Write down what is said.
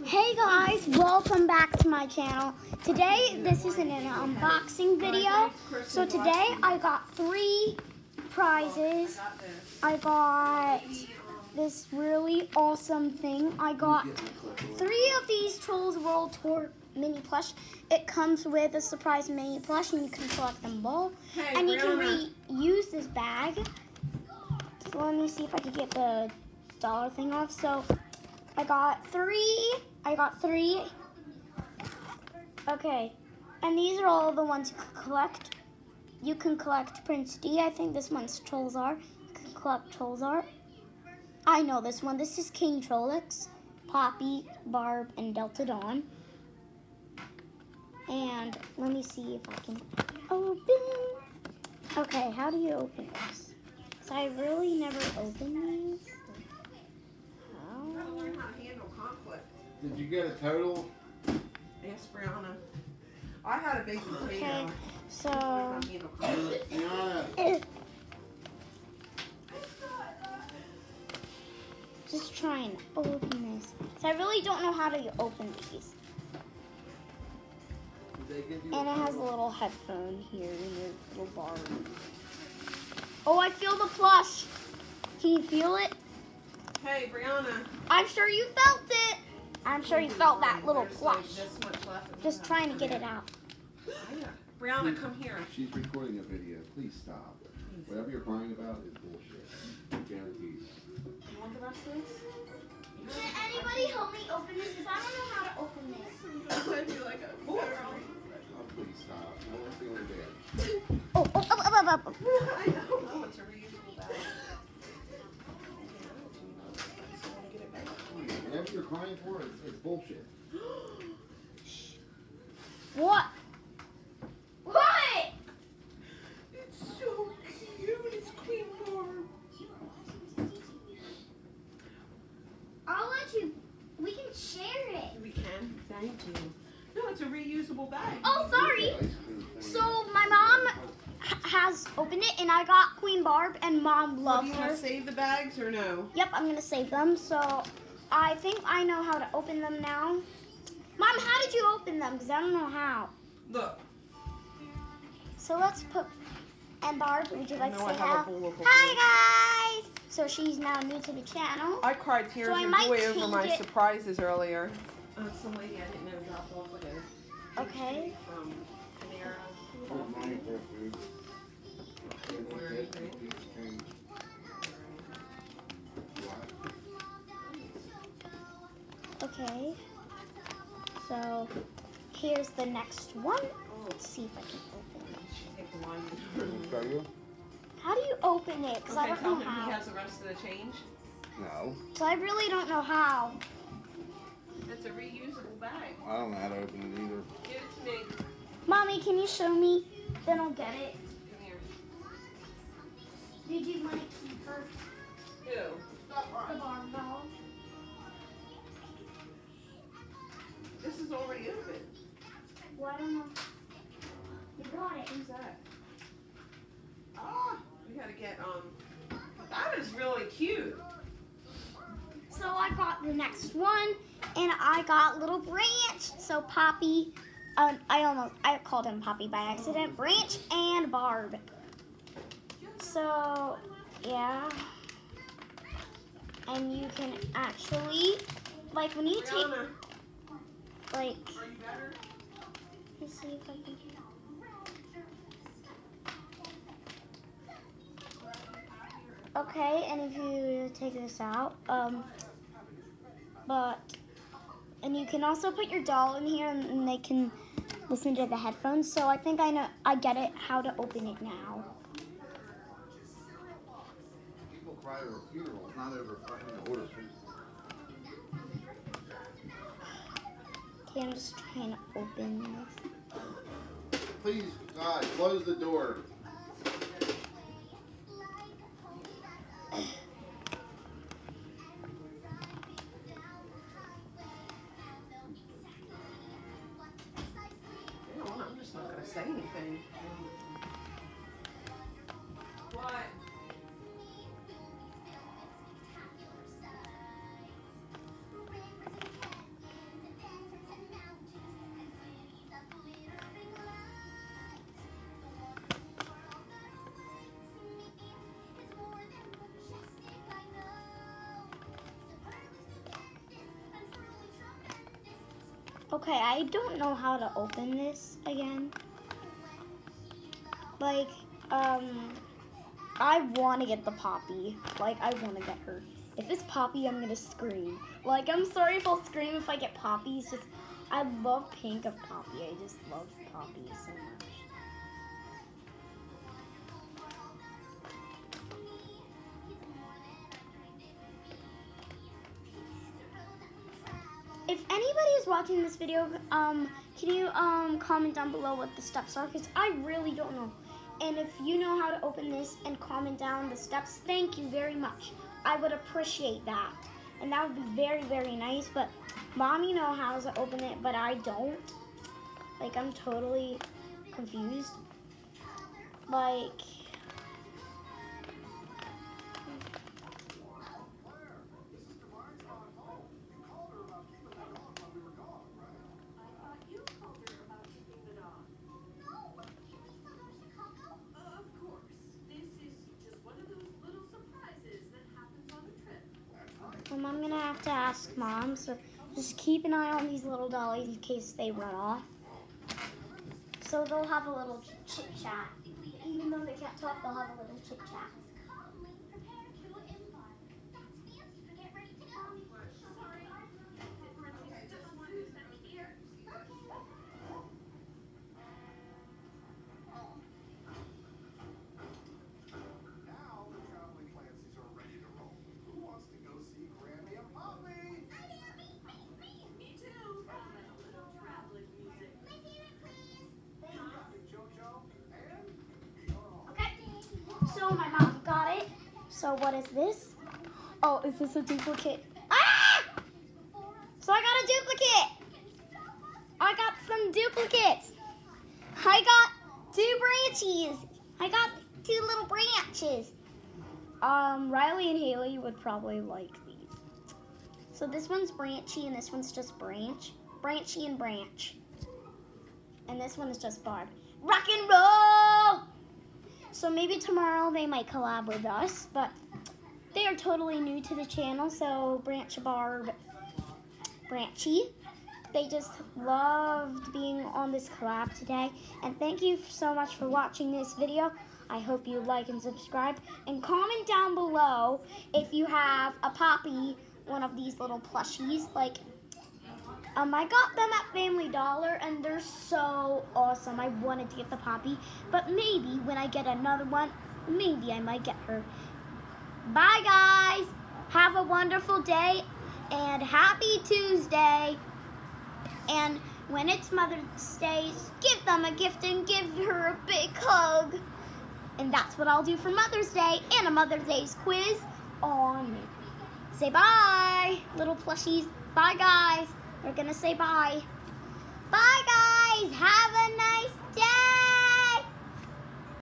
Hey guys, welcome back to my channel. Today, this is an unboxing video. So today, I got 3 prizes. I got this really awesome thing. I got 3 of these Trolls World Tour mini plush. It comes with a surprise mini plush, and you can collect them all. And you can reuse this bag. So let me see if I can get the dollar thing off. So I got 3. Okay, and these are all the ones you can collect. You can collect Prince D. I think this one's Trollzar. You can collect Trollzar. I know this one. This is King Trollix, Poppy, Barb, and Delta Dawn. And let me see if I can open. Okay, how do you open this? So I really never opened these. Did you get a total? Yes, Brianna. I had a baked potato. Okay, so just trying to open this. So I really don't know how to open these. And it has a little headphone here in your little bar. Oh, I feel the plush. Can you feel it? Hey, Brianna. I'm sure you felt it. I'm sure you felt that little plush. This much left. Just trying to get it out. Brianna, come here. She's recording a video. Please stop. Whatever you're crying about is bullshit. Guaranteed. You want the rest of this? Can anybody help me open this? Because I don't know how to open this. I feel like a boy. Oh, please stop. No one's feeling bad. Oh. I don't know. It's a reusable bag. Whatever you're crying for, it's bullshit. What? What? It's so cute. It's Queen Barb. I'll let you. We can share it. We can. Thank you. No, it's a reusable bag. Oh, sorry. So my mom has opened it, and I got Queen Barb, and Mom Do loves you her. want to save the bags or no? Yep, I'm gonna save them. So I think I know how to open them now. Mom, how did you open them? Because I don't know how. Look. So let's put. And Barb, would you like to say how? Hi guys. So she's now new to the channel. I cried tears So I of might joy over change my it. surprises earlier. Some lady I didn't know dropped off with a Okay. from Panera. Okay. So here's the next one. Let's see if I can open it. How do you open it? Because I don't know Tell him he how. has the rest of the change. No. So I really don't know how. It's a reusable bag. I don't know how to open it either. Give it to me. Mommy, can you show me? Then I'll get it. Come here. Did you want to keep her? Who? The Barb doll. This is already open. Well, I don't know. You got it. Who's that? Ah, we gotta get that is really cute. So I got the next one, and I got little Branch. So Poppy, I called him Poppy by accident. Branch and Barb. So yeah, and you can actually, like when you take, Brianna, like, are you better? let me see if I can. Okay, and if you take this out, and you can also put your doll in here, and they can listen to the headphones. So I think I get it how to open it now. People cry over funerals, not over fucking order food. Okay, I'm just trying to open this. Please, God, close the door. I'm just not gonna say anything. What? Okay, I don't know how to open this again. Like, I want to get the Poppy. Like, I want to get her. If it's Poppy, I'm going to scream. Like, I'm sorry if I'll scream if I get Poppy. It's just, I love pink of Poppy. I just love Poppy so much. If anybody is watching this video, can you comment down below what the steps are? Because I really don't know. And if you know how to open this and comment down the steps, thank you very much. I would appreciate that. And that would be very, very nice. But Mommy knows how to open it, but I don't. Like, I'm totally confused. Like... I'm gonna have to ask Mom, so just keep an eye on these little dollies in case they run off. So they'll have a little chit chat. Even though they can't talk, they'll have a little chit chat. So my mom got it. So what is this? Oh, is this a duplicate? Ah! So I got a duplicate. I got some duplicates. I got 2 branchies. I got 2 little branches. Riley and Haley would probably like these. So this one's branchy and this one's just branch. Branchy and branch. And this one is just barb. Rock and roll! So maybe tomorrow they might collab with us, but they are totally new to the channel, so Branch, Barb, Branchy. They just loved being on this collab today. And thank you so much for watching this video. I hope you like and subscribe. And comment down below if you have a Poppy, one of these little plushies. Like, I got them at Family Dollar, and they're so awesome. I wanted to get the Poppy, but maybe when I get another one, maybe I might get her. Bye, guys. Have a wonderful day, and happy Tuesday. And when it's Mother's Day, give them a gift and give her a big hug. And that's what I'll do for Mother's Day and a Mother's Day's quiz on me. Say bye, little plushies. Bye, guys. We're going to say bye. Bye, guys. Have a nice